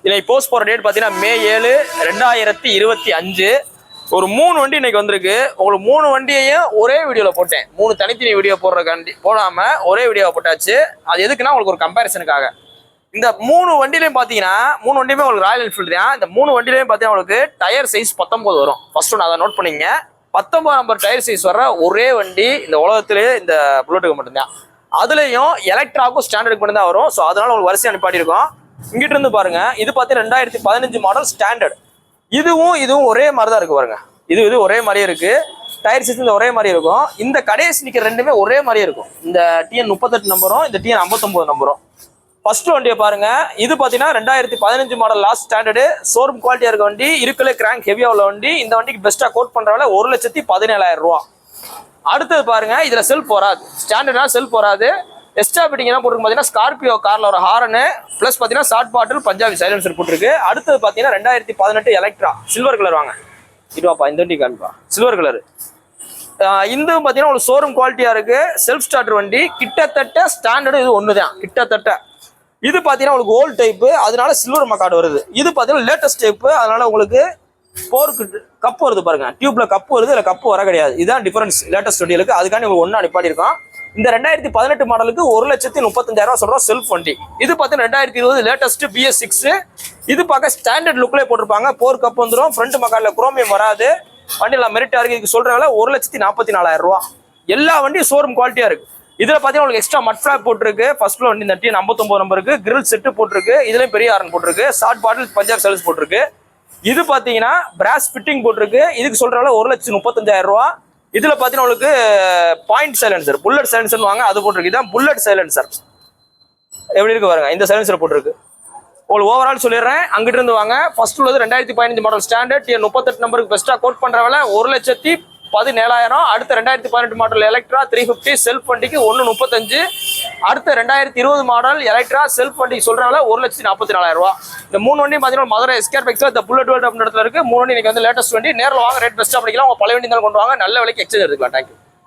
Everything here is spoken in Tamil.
இன்னைக்கு போஸ்ட் போகிற டேட் பார்த்தீங்கன்னா May 7, 2025. ஒரு 3 வண்டி இன்னைக்கு வந்திருக்கு. உங்களுக்கு 3 வண்டியையும் ஒரே வீடியோவில் போட்டேன். 3 தனித்தனி வீடியோ போடாமல் ஒரே வீடியோவை போட்டாச்சு. அது எதுக்குன்னா உங்களுக்கு ஒரு கம்பேரிசனுக்காக. இந்த 3 வண்டிலையும் பார்த்தீங்கன்னா 3 வண்டியுமே உங்களுக்கு ராயல் என்ஃபீல்டு தான். இந்த 3 வண்டிலையும் பார்த்தீங்கன்னா உங்களுக்கு டயர் சைஸ் 19 வரும். ஃபர்ஸ்ட் ஒன்று அதை நோட் பண்ணிங்க. 19 நம்பர் டயர் சைஸ் வர ஒரே வண்டி இந்த உலகத்திலே இந்த புல்லட்டுக்கு மட்டும்தான். அதுலேயும் எலக்ட்ராவுக்கும் ஸ்டாண்டர்டுக்கு மட்டும் தான் வரும். ஸோ அதனால உங்களுக்கு வரிசை அனுப்பாட்டியிருக்கோம். இங்கிட்ட இருந்து பாருங்க, இது பார்த்தீங்கன்னா 2015 மாடல் ஸ்டாண்டர்ட். இதுவும் ஒரே மாதிரி தான் இருக்கு பாருங்க. இது ஒரே மாதிரியே இருக்கு. டயர் சைஸ் ஒரே மாதிரி இருக்கும். இந்த கடைசி நிற்கிற ரெண்டுமே ஒரே மாதிரியே இருக்கும். இந்த TN 38 நம்பரும் இந்த TN 59 நம்பரும். ஃபர்ஸ்ட் வண்டியை பாருங்க. இது பார்த்தீங்கன்னா 2015 மாடல் லாஸ்ட் ஸ்டாண்டர்டு ஷோரூம் குவாலிட்டியா இருக்க வண்டி. இருக்கல கிராங்க் ஹெவியா உள்ள வண்டி. இந்த வண்டிக்கு பெஸ்டா கோட் பண்ற விலை 1,17,000 ரூபா. அடுத்தது பாருங்க, இதுல செல்ஃப் வராது. ஸ்டாண்டர்டா செல்ஃப் வராது. எக்ஸ்ட்ரா பிட்டிங் என்ன போட்டுருக்கு பார்த்தீங்கன்னா ஸ்கார்பியோ கார்ல ஒரு ஹாரனு பிளஸ் பார்த்தீங்கன்னா ஷார்ட் பாட்டில் பஞ்சாபி சைலன்சர் போட்டுருக்கு. அடுத்தது பார்த்தீங்கன்னா 2018 எலக்ட்ரா சில்வர் கலர் வாங்க. இதுவாப்பா இந்த வண்டி காண்பா சில்வர் கலர். இந்த பார்த்தீங்கன்னா ஒரு ஷோரூம் குவாலிட்டியா இருக்கு. செல்ஃப் ஸ்டார்டர் வண்டி. கிட்டத்தட்ட ஸ்டாண்டர்டு இது ஒன்று தான் கிட்டத்தட்ட. இது பார்த்தீங்கன்னா உங்களுக்கு ஓல்டு டைப்பு, அதனால சில்வர் மக்காடு வருது. இது பார்த்தீங்கன்னா லேட்டஸ்ட் டைப்பு, அதனால உங்களுக்கு போருக்கு கப்பு வருது பாருங்க. டியூப்ல கப்பு வருது, இல்லை கப்பு வர கிடையாது. இதுதான் டிஃபரன்ஸ் லேட்டஸ்ட் வண்டிகளுக்கு. அதுக்காண்டி உங்களுக்கு ஒன்று அனுப்பாடிருக்கோம். இந்த 2018 மாடலுக்கு 1,35,000 சொல்றோம் செல்ஃப் வண்டி. இது பார்த்தீங்கன்னா 2020 லேட்டஸ்ட் BS6. இது பார்க்க ஸ்டாண்டர்ட் லுக்லேயே போட்டிருப்பாங்க. போர் கப் வந்துடும். ஃப்ரண்ட் மக்காடில் குரோமியம் வராது. வண்டியில் மெரிட்டா இருக்கு. இதுக்கு சொல்ற விலை 1,44,000 ரூபா. எல்லா வண்டியும் ஷோரூம் குவாலிட்டியா இருக்கு. இதுல பாத்தீங்கன்னா உங்களுக்கு எக்ஸ்ட்ரா மட் ஃபிளாப் போட்டிருக்கு. ஃபர்ஸ்ட்ல வண்டி இந்த TN 59 நம்பருக்கு கிரில் செட்டு போட்டிருக்கு. இதுலயும் பெரிய ஹாரன் போட்டிருக்கு. ஷார்ட் பாட்டில் பஞ்சாப் சர்வீஸ் போட்டிருக்கு. இது பாத்தீங்கன்னா பிராஸ் ஃபிட்டிங் போட்டிருக்கு. இதுக்கு சொல்ற விலை 1,35,000 ரூபா. இதுல பாத்தீங்கன்னா உங்களுக்கு பாயிண்ட் சைலன்சர் புல்லட் சைலன்சர் வாங்க அது போட்டிருக்கு. இதான் புல்லட் சைலன்சர். எப்படி இருக்கு பாருங்க. இந்த சைலன்சர் போட்டிருக்கு. உங்களுக்கு ஓவரால் சொல்லிடுறேன். அங்கிட்டு இருந்து வாங்க. ஃபர்ஸ்ட் உள்ளது 2015 மாடல் ஸ்டாண்டர்ட் TN 38 நம்பருக்கு பெஸ்டா கோட் பண்ற விலை 1,17,000. அடுத்த 2018 மாடல் எலக்ட்ரா 350 செல்ஃப் வண்டிக்கு 1,35. அடுத்த 2020 மாடல் எலக்ட்ரா செல்ஃப் வண்டிக்கு சொல்ற விலை 1,44,000 ரூபா. இந்த 3 வண்டியும் பார்த்தீங்கன்னா மதுரை எஸ்கேர் பைக்ஸ்ல இந்த புல்லட் வேர்ல்ட் அப்படின்ற இடத்துல இருக்கு. 3 வண்டி இன்னைக்கு வந்து லேட்டஸ்ட் வண்டி. நேரில் வாங்க, ரேட் பெஸ்ட்டாக பண்ணிக்கலாம். உங்க பழைய வண்டி தான் கொண்டு வாங்க. நல்ல விலைக்கு எக்ஸ்சேஞ்ச் எடுத்துக்கலாம். தேங்க்யூ.